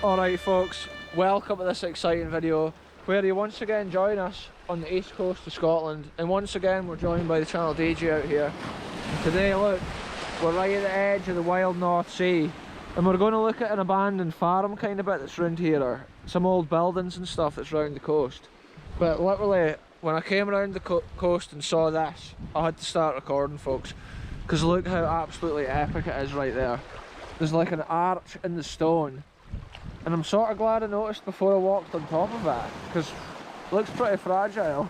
Alright folks, welcome to this exciting video where you once again join us on the east coast of Scotland, and once again we're joined by the channel DJ out here. And today, look, we're right at the edge of the wild North Sea, and we're going to look at an abandoned farm kind of bit that's around here, or some old buildings and stuff that's around the coast. But literally, when I came around the coast and saw this, I had to start recording, folks, because look how absolutely epic it is right there. There's like an arch in the stone, and I'm sort of glad I noticed before I walked on top of it, because it looks pretty fragile.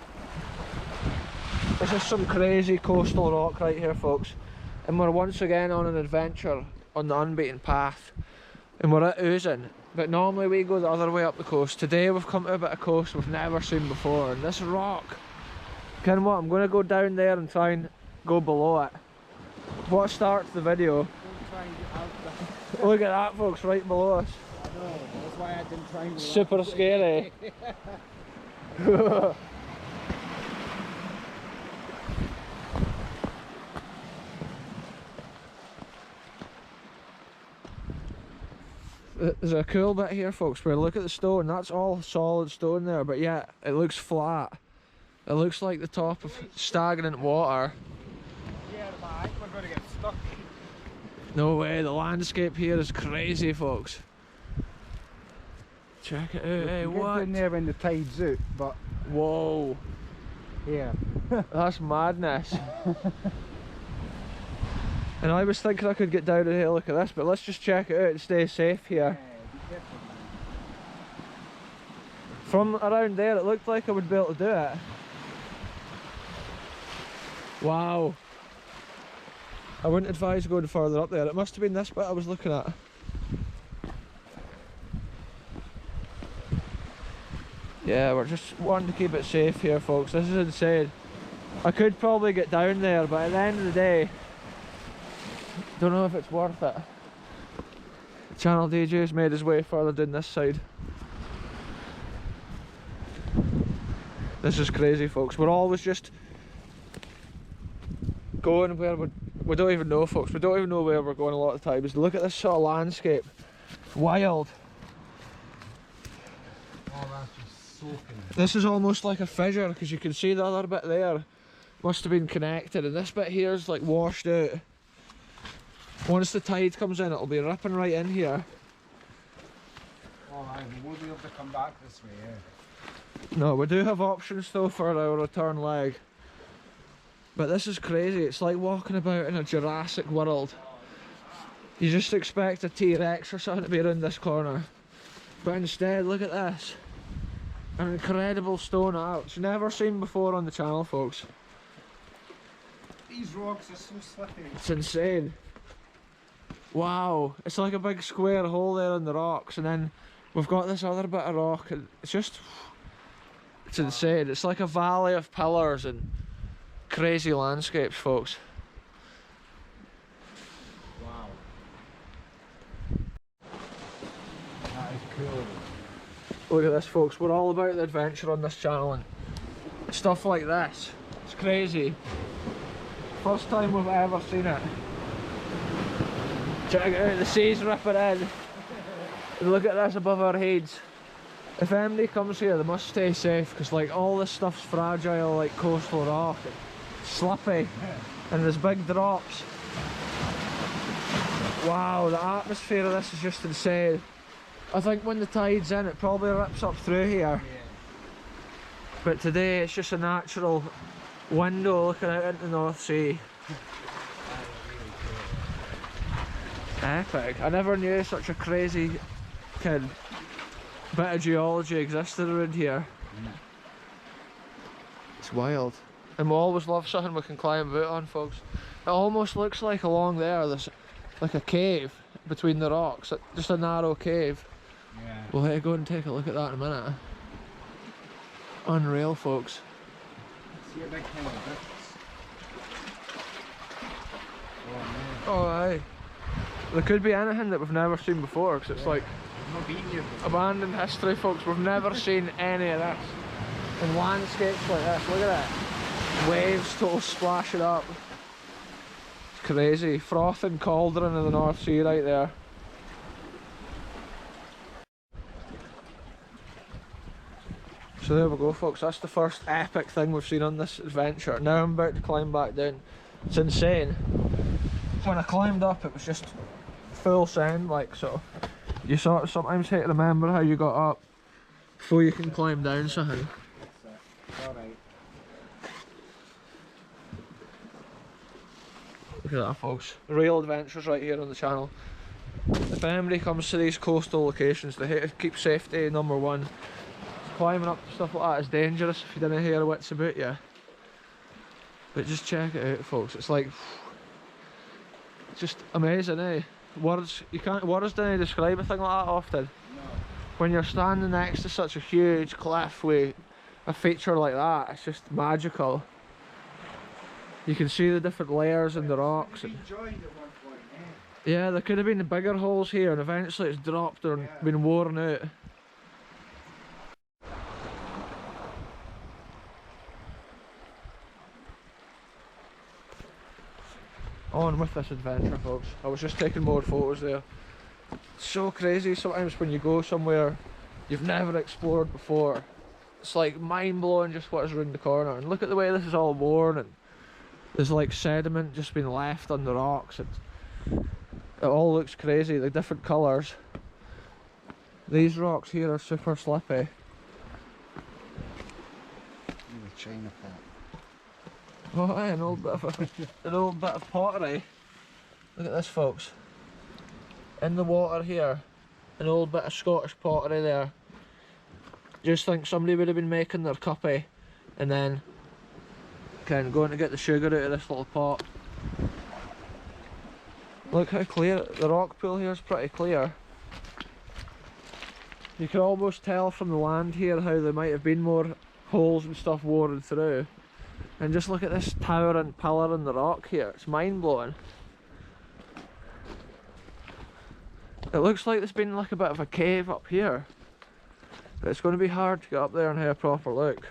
This is some crazy coastal rock right here, folks, and we're once again on an adventure on the unbeaten path, and we're at Oozing. But normally we go the other way up the coast. Today we've come to a bit of coast we've never seen before, and this rock, you know what, I'm going to go down there and try and go below it. What starts the video? Look at that, folks, right below us. I know, that's why I didn't try and go super up. scary. There's a cool bit here, folks, where look at the stone. That's all solid stone there, but yeah, it looks flat. It looks like the top of stagnant water. Yeah, I think we're going to get stuck. No way, the landscape here is crazy, folks. Check it out, hey, what? Get in there when the tide's out, but whoa. yeah. That's madness. And I was thinking I could get down and have a look at this, but let's just check it out and stay safe here. Be careful, man. From around there, it looked like I would be able to do it. Wow. I wouldn't advise going further up there. It must have been this bit I was looking at. Yeah, we're just wanting to keep it safe here, folks. This is insane. I could probably get down there, but at the end of the day, don't know if it's worth it. The channel DJ's made his way further down this side. This is crazy, folks. We're always just going where we don't even know, folks. We don't even know where we're going a lot of times. Look at this sort of landscape. Wild. Oh, that's just soaking. This is almost like a fissure, because you can see the other bit there must have been connected, and this bit here is like washed out. Once the tide comes in, it'll be ripping right in here. Oh, man, we won't be able to come back this way, yeah. No, we do have options though for our return leg. But this is crazy. It's like walking about in a Jurassic world. You just expect a T-Rex or something to be around this corner. But instead, look at this. An incredible stone arch. Never seen before on the channel, folks. These rocks are so slippery. It's insane. Wow. It's like a big square hole there in the rocks, and then we've got this other bit of rock, and it's just... it's insane. It's like a valley of pillars and crazy landscapes, folks. Wow. That is cool. Look at this, folks. We're all about the adventure on this channel, and stuff like this. It's crazy. First time we've ever seen it. Check it out, the sea's ripping in. And look at this above our heads. If anybody comes here, they must stay safe, because like all this stuff's fragile, like coastal rock, and slippy, and there's big drops. Wow, the atmosphere of this is just insane. I think when the tide's in, it probably rips up through here. Yeah. But today it's just a natural window looking out into the North Sea. Epic. I never knew such a crazy bit of geology existed around here. Yeah. It's wild. And we always love something we can climb out on, folks. It almost looks like along there there's like a cave between the rocks, just a narrow cave. Yeah. We'll go and take a look at that in a minute. Unreal, folks. See a big kind of bricks. Oh, man. Oh aye. There could be anything that we've never seen before, because it's like I've not been here before. abandoned history, folks. We've never seen any of this. And landscapes like this, look at it. Waves total splashing up. It's crazy. Frothing cauldron of the North Sea right there. So there we go folks, that's the first epic thing we've seen on this adventure. Now I'm about to climb back down. It's insane. When I climbed up it was just full send like, so you sort of sometimes have to remember how you got up before you can climb down something. Alright. Look at that folks, real adventures right here on the channel. If anybody comes to these coastal locations, they hate to keep safety number one. Climbing up stuff like that is dangerous if you didn't hear what's about you. But just check it out folks, it's like, it's just amazing eh? Words don't describe a thing like that often. No. When you're standing next to such a huge cliff with a feature like that, it's just magical. You can see the different layers in the rocks. We joined at one point, eh? Yeah, there could have been bigger holes here and eventually it's dropped or been worn out. On with this adventure folks. I was just taking more photos there. It's so crazy sometimes when you go somewhere you've never explored before. It's like mind blowing just what is around the corner, and look at the way this is all worn and there's like sediment just been left on the rocks. It all looks crazy, the different colours. These rocks here are super slippy. China pot. Oh, aye, an old bit of pottery. Look at this, folks. In the water here, an old bit of Scottish pottery there. Just think somebody would have been making their cuppy and then kind of going to get the sugar out of this little pot. Look how clear the rock pool here is, pretty clear. You can almost tell from the land here how there might have been more holes and stuff worn through. And just look at this towering pillar in the rock here, it's mind blowing. It looks like there's been like a bit of a cave up here, but it's going to be hard to get up there and have a proper look.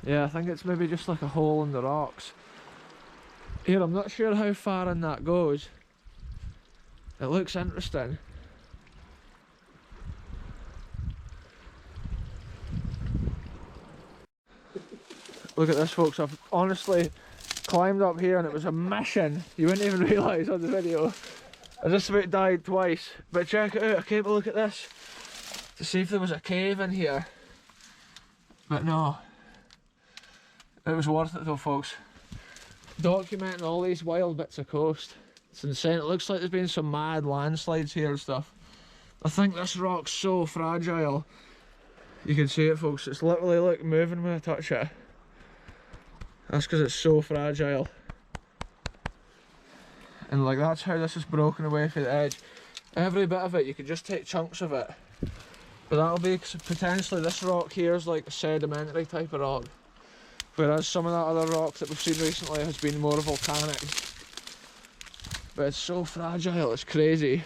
Yeah, I think it's maybe just like a hole in the rocks. Here, I'm not sure how far in that goes. It looks interesting. Look at this folks, I've honestly climbed up here and it was a mission. You wouldn't even realise on the video. I just about died twice. But check it out, I came to look at this to see if there was a cave in here. But no. It was worth it though folks. Documenting all these wild bits of coast. It's insane, it looks like there's been some mad landslides here and stuff. I think this rock's so fragile. You can see it folks, it's literally like moving when I touch it. That's because it's so fragile. And like that's how this is broken away from the edge. Every bit of it, you could just take chunks of it. But that'll be potentially, this rock here is like a sedimentary type of rock. Whereas some of that other rock that we've seen recently has been more volcanic. But it's so fragile, it's crazy.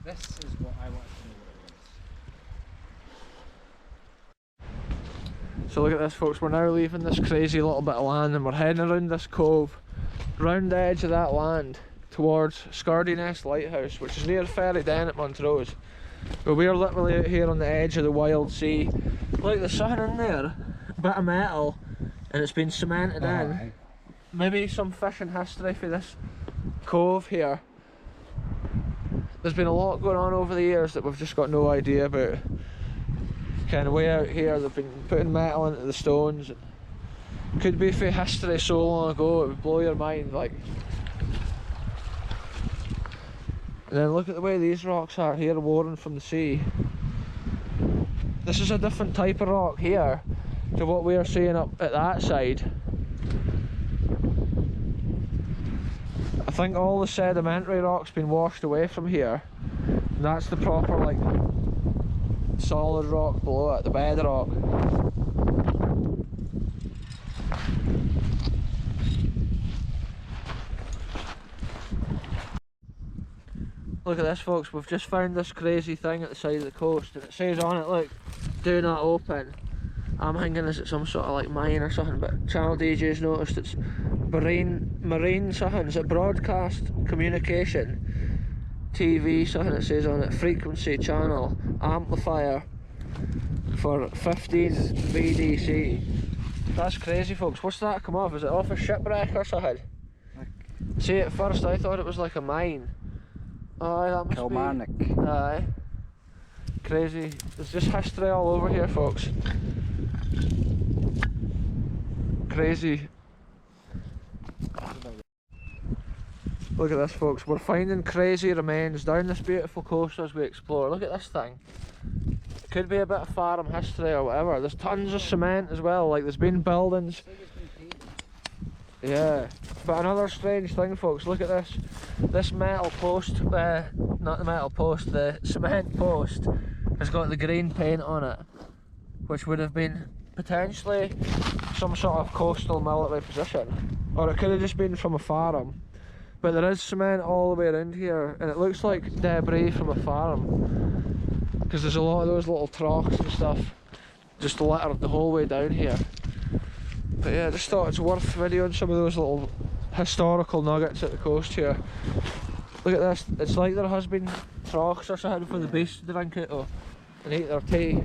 This is what I want to know what it is. So look at this folks, we're now leaving this crazy little bit of land and we're heading around this cove, round the edge of that land, towards Scardiness Lighthouse, which is near Ferry Den at Montrose. But we're literally out here on the edge of the wild sea. Look, there's something in there, a bit of metal, and it's been cemented in. Aye. Maybe some fishing history for this cove here. There's been a lot going on over the years that we've just got no idea about. Kind of way out here, they've been putting metal into the stones. Could be for history so long ago, it would blow your mind, like. And then look at the way these rocks are here, worn from the sea. This is a different type of rock here to what we are seeing up at that side. I think all the sedimentary rock's been washed away from here. And that's the proper like solid rock below it, the bedrock. Look at this folks, we've just found this crazy thing at the side of the coast and it says on it, look, do not open. I'm thinking is it some sort of like mine or something, but Channel DJ's noticed it's marine something, is it broadcast communication TV something it says on it, frequency channel, amplifier, for 15 VDC. That's crazy, folks. What's that come off? Is it off a shipwreck or something? See, at first I thought it was like a mine. Aye, that must Kilmarnock. be. Aye. Crazy. There's just history all over here, folks. Crazy. Look at this, folks. We're finding crazy remains down this beautiful coast as we explore. Look at this thing. Could be a bit of farm history or whatever. There's tons of cement as well. Like, there's been buildings. Yeah. But another strange thing, folks. Look at this. This metal post, not the metal post, the cement post has got the green paint on it, which would have been potentially some sort of coastal military position, or it could have just been from a farm. But there is cement all the way around here, and it looks like debris from a farm, because there's a lot of those little troughs and stuff just littered the whole way down here. But yeah, I just thought it's worth videoing some of those little historical nuggets at the coast here. Look at this. It's like there has been troughs or something for the beasts to drink out of and eat their tea.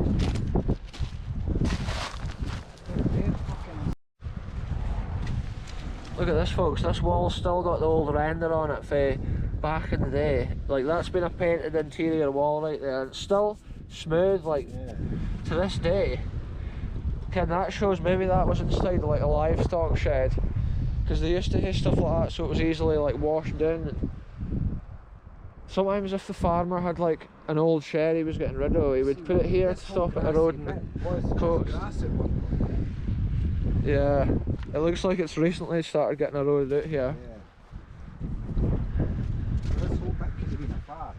Look at this, folks. This wall's still got the old render on it for back in the day. Like, that's been a painted interior wall right there. It's still smooth, like, to this day. Ken, that shows maybe that was inside like a livestock shed, because they used to have stuff like that so it was easily like washed down. Sometimes if the farmer had like an old shed he was getting rid of, he would put it here to stop it eroding the coast. Yeah, it looks like it's recently started getting eroded out here. This whole bit could have been a farm.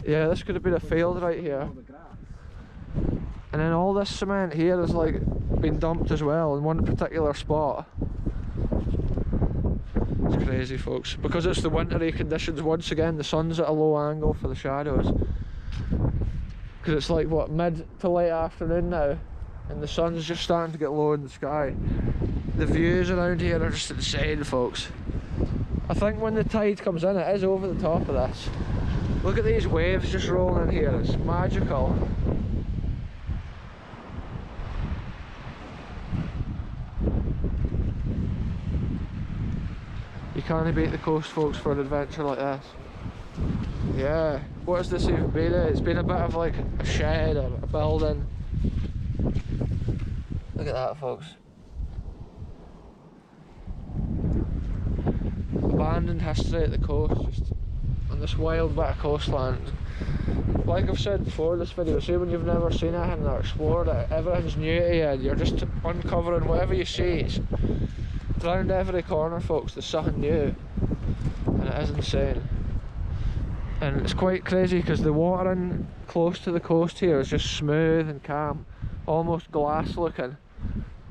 Yeah, this could have been a field right here. And then all this cement here has like been dumped as well in one particular spot. It's crazy, folks. Because it's the wintry conditions, once again the sun's at a low angle for the shadows. Because it's like, what, mid to late afternoon now, and the sun's just starting to get low in the sky. The views around here are just insane, folks. I think when the tide comes in, it is over the top of this. Look at these waves just rolling in here, it's magical. You can't beat the coast, folks, for an adventure like this. Yeah, what has this even been? It's been a bit of like a shed or a building. Look at that, folks. Abandoned history at the coast, just on this wild bit of coastland. Like I've said before in this video, see when you've never seen anything or explored it, everything's new to you and you're just uncovering whatever you see. It's around every corner, folks, there's something new, and it is insane. And it's quite crazy because the water in close to the coast here is just smooth and calm, almost glass looking,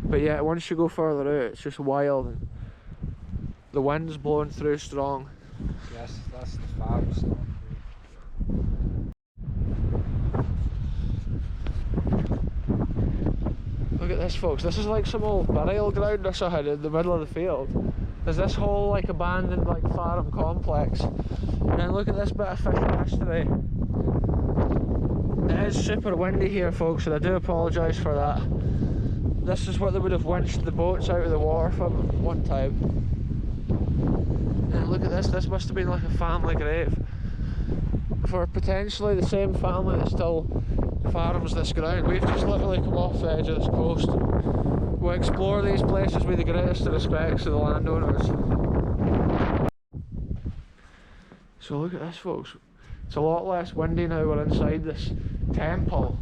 but yet once you go further out it's just wild and the wind's blowing through strong. Yes, that's the farm stuff. Look at this, folks. This is like some old burial ground or something in the middle of the field. There's this whole like abandoned like farm complex, and then look at this bit of fishing history. It is super windy here, folks, and I do apologise for that. This is what they would have winched the boats out of the water from one time. And look at this. This must have been like a family grave for potentially the same family that still farms this ground. We've just literally come off the edge of this coast. We'll explore these places with the greatest of respects to the landowners. So look at this, folks. It's a lot less windy now we're inside this temple,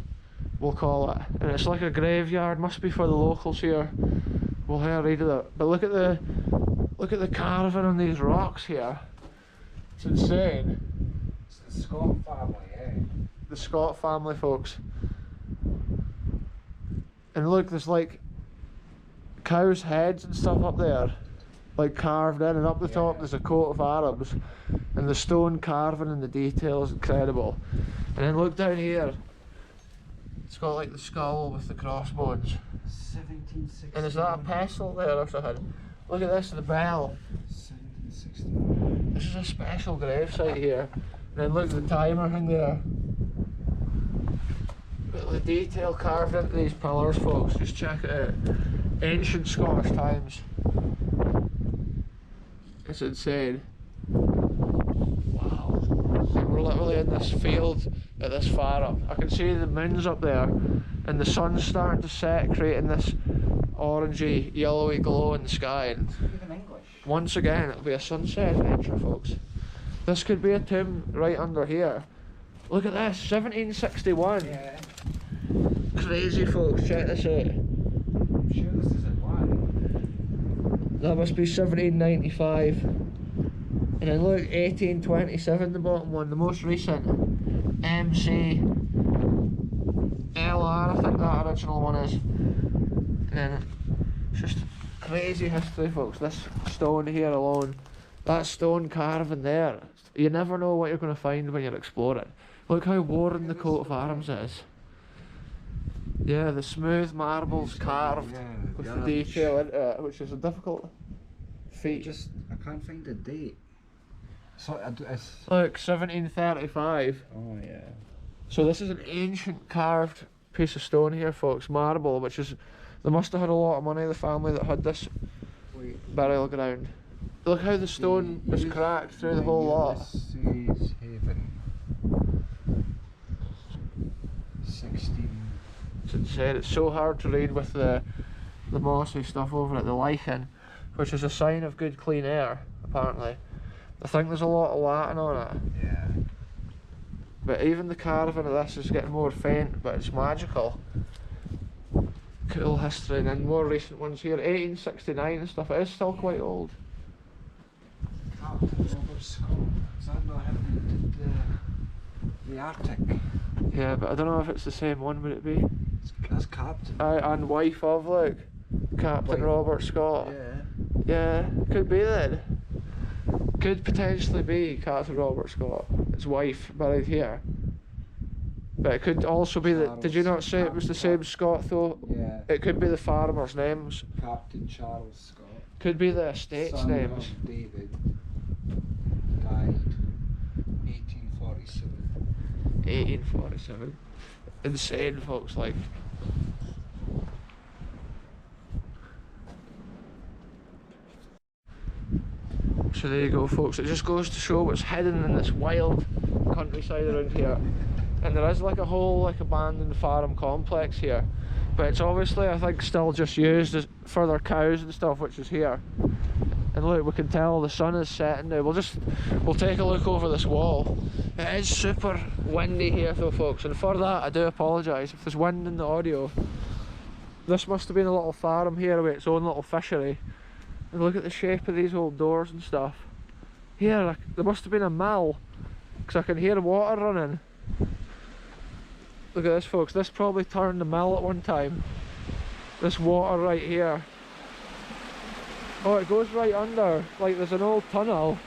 we'll call it. And it's like a graveyard, must be for the locals here. We'll hear read of it. But look at the carving on these rocks here. It's insane. It's the Scott family, eh? The Scott family, folks. And look, there's like cows' heads and stuff up there, like carved in, and up the top there's a coat of arms, and the stone carving and the detail is incredible. And then look down here, it's got like the skull with the crossbones. 1760. And is that a pestle there or something? Look at this, the bell. 1760. This is a special gravesite here. And then look at the timer thing there. But the detail carved into these pillars, folks, just check it out. Ancient Scottish times. It's insane. Wow. And we're literally in this field at this farm. I can see the moon's up there and the sun's starting to set, creating this orangey, yellowy glow in the sky. And Even English. once again, it'll be a sunset adventure, folks. This could be a tomb right under here. Look at this, 1761. Yeah. Crazy, folks, check this out. I'm sure this isn't one. That must be 1795. And then look, 1827, the bottom one, the most recent. MC LR, I think that original one is. And then it's just crazy history, folks. This stone here alone, that stone carving there, you never know what you're going to find when you're exploring. Look how worn the coat of arms is. Yeah, the smooth marbles carved with the detail into it, which is a difficult feat. I can't find the date. So it's. Look, 1735. Oh yeah. So this is an ancient carved piece of stone here, folks, marble, which is, they must have had a lot of money, the family that had this burial ground. Look how the stone is cracked through the whole lot. Ulysses Haven. 16. It's insane. It's so hard to read with the mossy stuff over it, the lichen, which is a sign of good clean air, apparently. I think there's a lot of Latin on it. Yeah. But even the carving of this is getting more faint, but it's magical. Cool history. And then more recent ones here, 1869 and stuff. It is still quite old. Captain Robert Scott. Is that not him who did the Arctic? Yeah, but I don't know if it's the same one, would it be? That's Captain. And wife of, like, Captain Wife. Robert Scott. Yeah. Yeah, could be then. Could potentially be Captain Robert Scott, his wife, buried here. But it could also be that, did you not say it was the same Scott though? Yeah. It could be the farmers' names. Captain Charles Scott. Could be the estate's Son names. of David. Died 1847. 1847. Insane, folks, like. So there you go, folks. It just goes to show what's hidden in this wild countryside around here. And there is like a whole abandoned farm complex here. But it's obviously, I think, still just used as for their cows and stuff, which is here. And look, we can tell the sun is setting now. We'll take a look over this wall. It is super windy here though, folks, and for that I do apologise if there's wind in the audio. This must have been a little farm here with its own little fishery. And look at the shape of these old doors and stuff. Here, there must have been a mill, because I can hear water running. Look at this, folks, this probably turned the mill at one time. This water right here. Oh, it goes right under, like there's an old tunnel.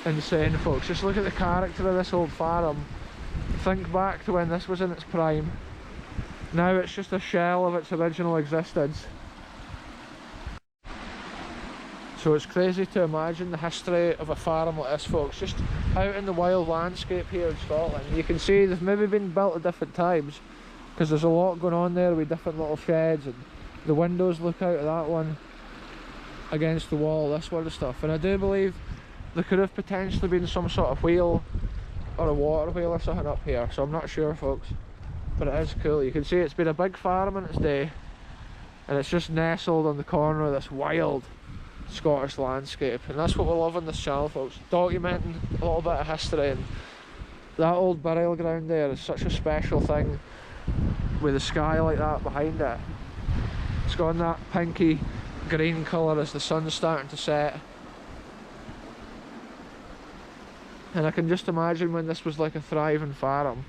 Insane, folks, just look at the character of this old farm. Think back to when this was in its prime. Now it's just a shell of its original existence. So it's crazy to imagine the history of a farm like this, folks, just out in the wild landscape here in Scotland. You can see they've maybe been built at different times, because there's a lot going on there with different little sheds, and the windows look out of that one against the wall, this sort of stuff. And I do believe there could have potentially been some sort of wheel or a water wheel or something up here, so I'm not sure, folks. But it is cool. You can see it's been a big farm in its day, and it's just nestled on the corner of this wild Scottish landscape. And that's what we love on this channel, folks, documenting a little bit of history. And that old burial ground there is such a special thing, with the sky like that behind it. It's got that pinky green colour as the sun's starting to set. And I can just imagine when this was like a thriving farm,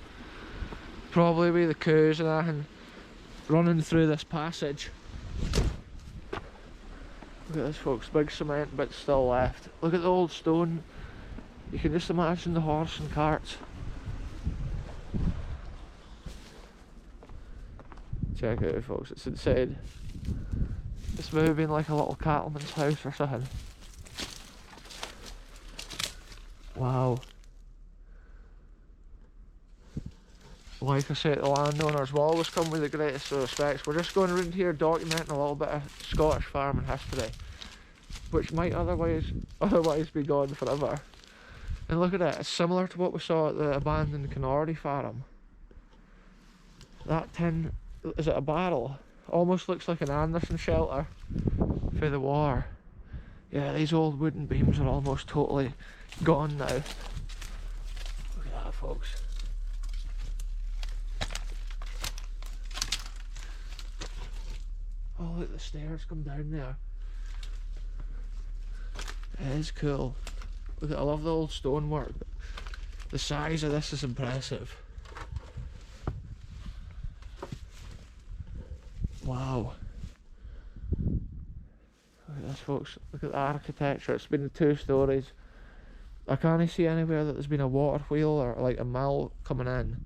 probably with the cows and everything running through this passage. Look at this, folks, big cement bit still left. Look at the old stone. You can just imagine the horse and carts. Check it out, folks, it's insane. It's maybe been like a little cattleman's house or something. Wow. Like I said, the landowners will always come with the greatest of respects. We're just going around here documenting a little bit of Scottish farming history, which might otherwise be gone forever. And look at it, it's similar to what we saw at the abandoned Canardy farm. That tin, is it a barrel? Almost looks like an Anderson shelter for the war. Yeah, these old wooden beams are almost totally gone now. Look at that, folks. Oh, look, the stairs come down there. It is cool. Look at, I love the old stonework. The size of this is impressive. Wow. Look at this, folks. Look at the architecture. It's been 2 stories. I can't see anywhere that there's been a water wheel or like a mill coming in.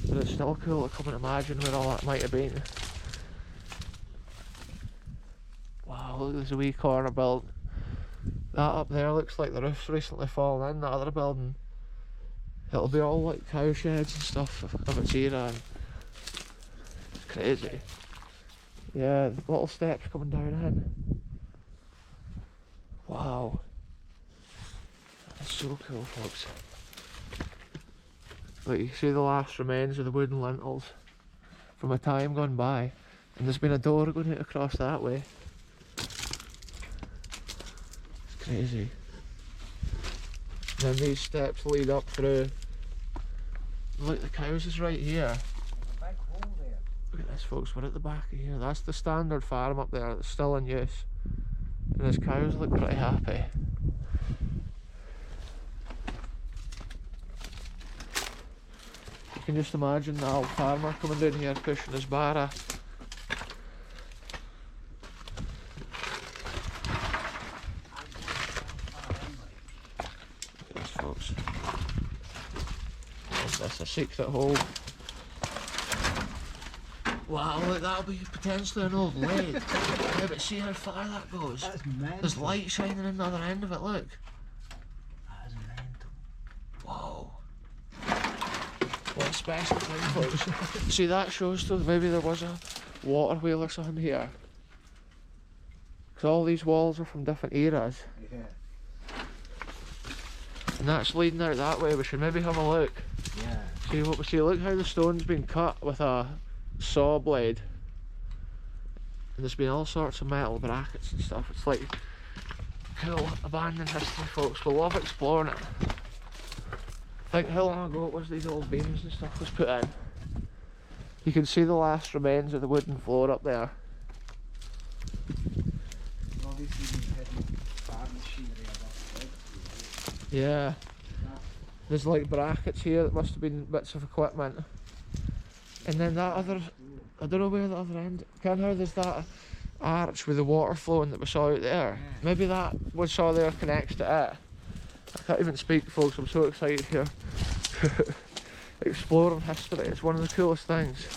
But it's still cool to come and imagine where all that might have been. Wow, look, there's a wee corner building. That up there looks like the roof's recently fallen in. That other building, it'll be all like cow sheds and stuff of its era. And it's crazy. Yeah, little steps coming down in. Wow. That's so cool, folks. Like, you see the last remains of the wooden lintels from a time gone by, and there's been a door going out across that way. It's crazy. And then these steps lead up through. Look, the cows is right here. Look at this, folks, we're at the back of here. That's the standard farm up there that's still in use. And his cows look pretty happy. You can just imagine the old farmer coming down here pushing his barra. Look at this, folks. Is this a secret hole? Wow, look, that'll be potentially an old lead. Yeah, but see how far that goes? That's mental. There's light shining in the other end of it, look. That is mental. Whoa. What a special thing, folks. See, that shows though maybe there was a water wheel or something here. Because all these walls are from different eras. Yeah. And that's leading out that way. We should maybe have a look. Yeah. See what we see. Look how the stone's been cut with a saw blade. And there's been all sorts of metal brackets and stuff. It's like cool abandoned history, folks. We love exploring it. Think how long ago it was these old beams and stuff was put in. You can see the last remains of the wooden floor up there. Obviously we've hidden farm machinery above the Yeah. There's like brackets here that must have been bits of equipment. And then that other, I don't know where the other end, can how there's that arch with the water flowing that we saw out there. Yeah. Maybe that we saw there connects to it. I can't even speak, folks, I'm so excited here. Exploring history, it's one of the coolest things.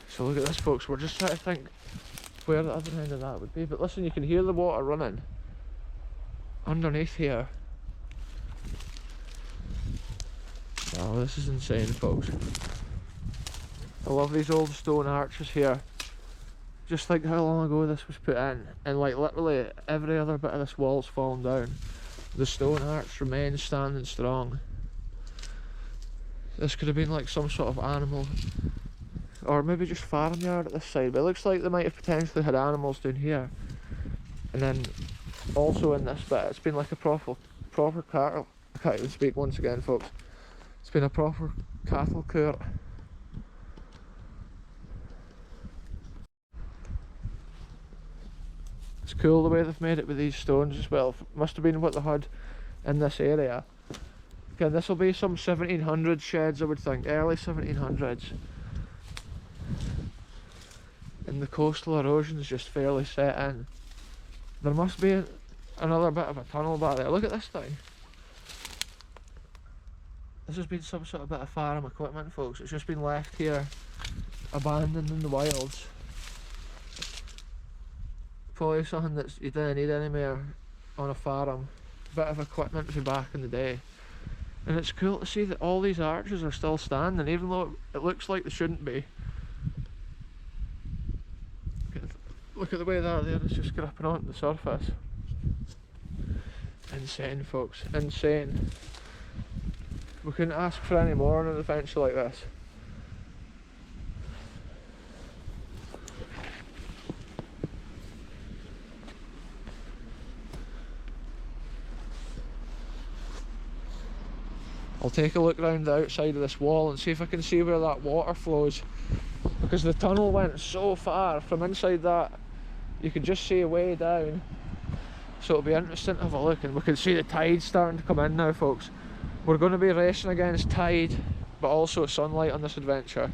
So look at this, folks, we're just trying to think where the other end of that would be. But listen, you can hear the water running underneath here. Oh, this is insane, folks. I love these old stone arches here. Just think how long ago this was put in, and like literally every other bit of this wall's fallen down. The stone arch remains standing strong. This could have been like some sort of animal, or maybe just farmyard at this side, but it looks like they might have potentially had animals down here. And then also in this bit, it's been like a proper cattle. I can't even speak once again, folks. It's been a proper cattle court. It's cool the way they've made it with these stones as well. Must have been what they had in this area. Again, this will be some 1700s sheds, I would think, early 1700s. And the coastal erosion is just fairly set in. There must be another bit of a tunnel back there. Look at this thing. This has been some sort of bit of farm equipment, folks. It's just been left here, abandoned in the wilds. Probably something that you didn't need anymore on a farm. Bit of equipment from back in the day. And it's cool to see that all these arches are still standing, even though it looks like they shouldn't be. Look at the way that there is just gripping onto the surface. Insane, folks, insane. We couldn't ask for any more on an adventure like this. I'll take a look around the outside of this wall and see if I can see where that water flows, because the tunnel went so far from inside that you could just see way down. So it'll be interesting to have a look, and we can see the tide starting to come in now, folks. We're going to be racing against tide but also sunlight on this adventure.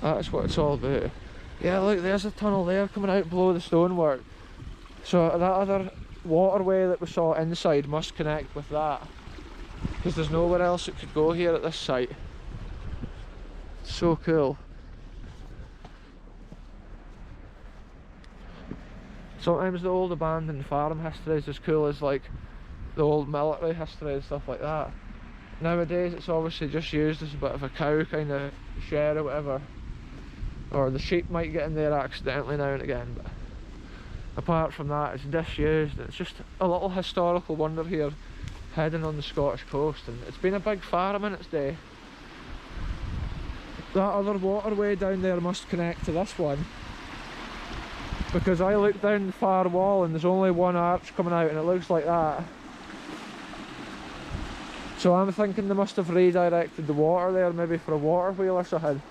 That's what it's all about. Yeah, look, there's a tunnel there coming out below the stonework. So that other waterway that we saw inside must connect with that, because there's nowhere else it could go here at this site. So cool. Sometimes the old abandoned farm history is as cool as like the old military history and stuff like that. Nowadays it's obviously just used as a bit of a cow kind of shed or whatever, or the sheep might get in there accidentally now and again, but apart from that it's disused. It's just a little historical wonder here hidden on the Scottish coast, and it's been a big farm in its day. That other waterway down there must connect to this one, because I looked down the far wall and there's only one arch coming out and it looks like that. So I'm thinking they must have redirected the water there, maybe for a water wheel or something.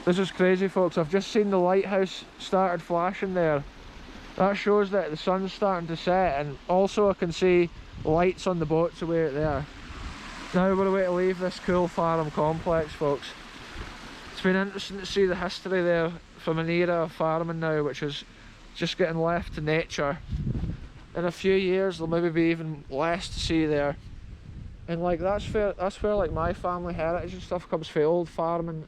This is crazy, folks. I've just seen the lighthouse started flashing there. That shows that the sun's starting to set, and also I can see lights on the boats away out there. Now we're away to leave this cool farm complex, folks. It's been interesting to see the history there from an era of farming now, which is just getting left to nature. In a few years there'll maybe be even less to see there. And like that's where like my family heritage and stuff comes from, old farming,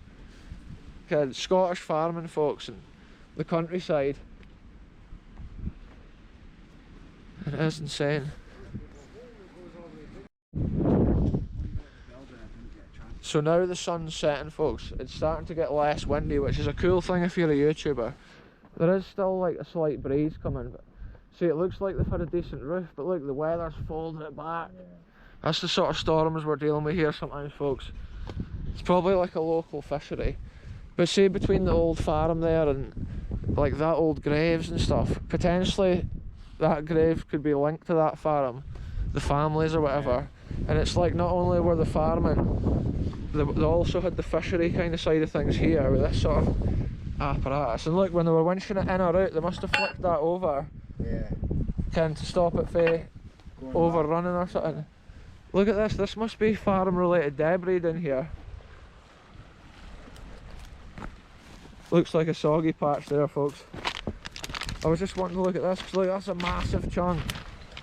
Scottish farming, folks, and the countryside. It is insane. So now the sun's setting, folks. It's starting to get less windy, which is a cool thing if you're a YouTuber. There is still like a slight breeze coming, but see, it looks like they've had a decent roof, but look, the weather's folding it back. That's the sort of storms we're dealing with here sometimes, folks. It's probably like a local fishery. But see, between the old farm there and like that old graves and stuff, potentially that grave could be linked to that farm, the families or whatever. And it's like not only were the farming, they also had the fishery kind of side of things here with this sort of apparatus. And look, when they were winching it in or out, they must have flicked that over, to stop it from overrunning or something. Look at this must be farm related debris in here. Looks like a soggy patch there, folks. I was just wanting to look at this, because look, that's a massive chunk.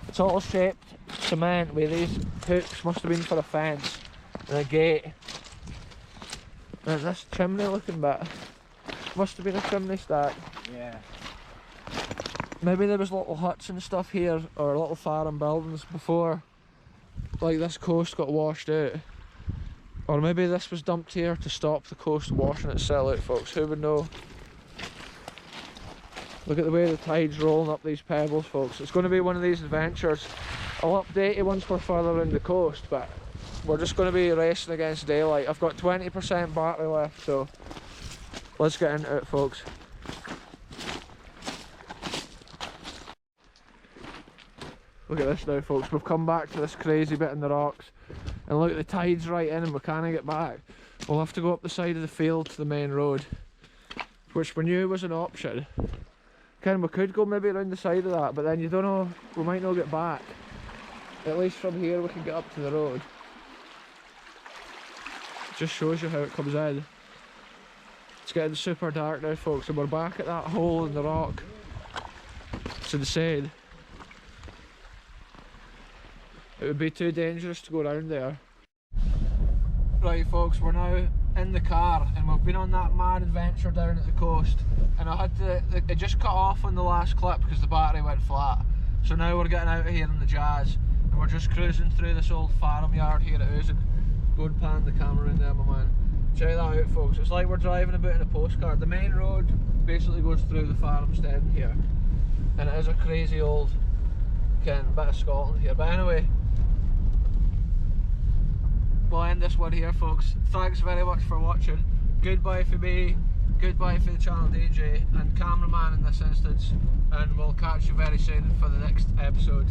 It's all shaped cement with these hooks, must have been for a fence and a gate. And this chimney looking bit must have been a chimney stack. Yeah. Maybe there was little huts and stuff here, or little farm buildings before like this coast got washed out. Or maybe this was dumped here to stop the coast washing itself out, folks. Who would know? Look at the way the tide's rolling up these pebbles, folks. It's going to be one of these adventures. I'll update you once we're further around the coast, but we're just going to be racing against daylight. I've got 20% battery left, so let's get into it, folks. Look at this now, folks. We've come back to this crazy bit in the rocks, and look, the tide's right in and we can't get back. We'll have to go up the side of the field to the main road, which we knew was an option. We could go maybe around the side of that, but then you don't know, we might not get back. At least from here we can get up to the road. It just shows you how it comes in. It's getting super dark now, folks, and we're back at that hole in the rock. It's insane. It would be too dangerous to go around there. Right, folks, we're now in the car, and we've been on that mad adventure down at the coast, and I had to, it just cut off on the last clip because the battery went flat. So now we're getting out of here in the Jazz, and we're just cruising through this old farm yard here at Ousing. Go and pan the camera in there, my man. Check that out, folks. It's like we're driving about in a postcard. The main road basically goes through the farmstead here, and it is a crazy old bit of Scotland here. But anyway, we'll end this one here, folks. Thanks very much for watching. Goodbye for me, goodbye for the channel DJ and cameraman in this instance, and we'll catch you very soon for the next episode.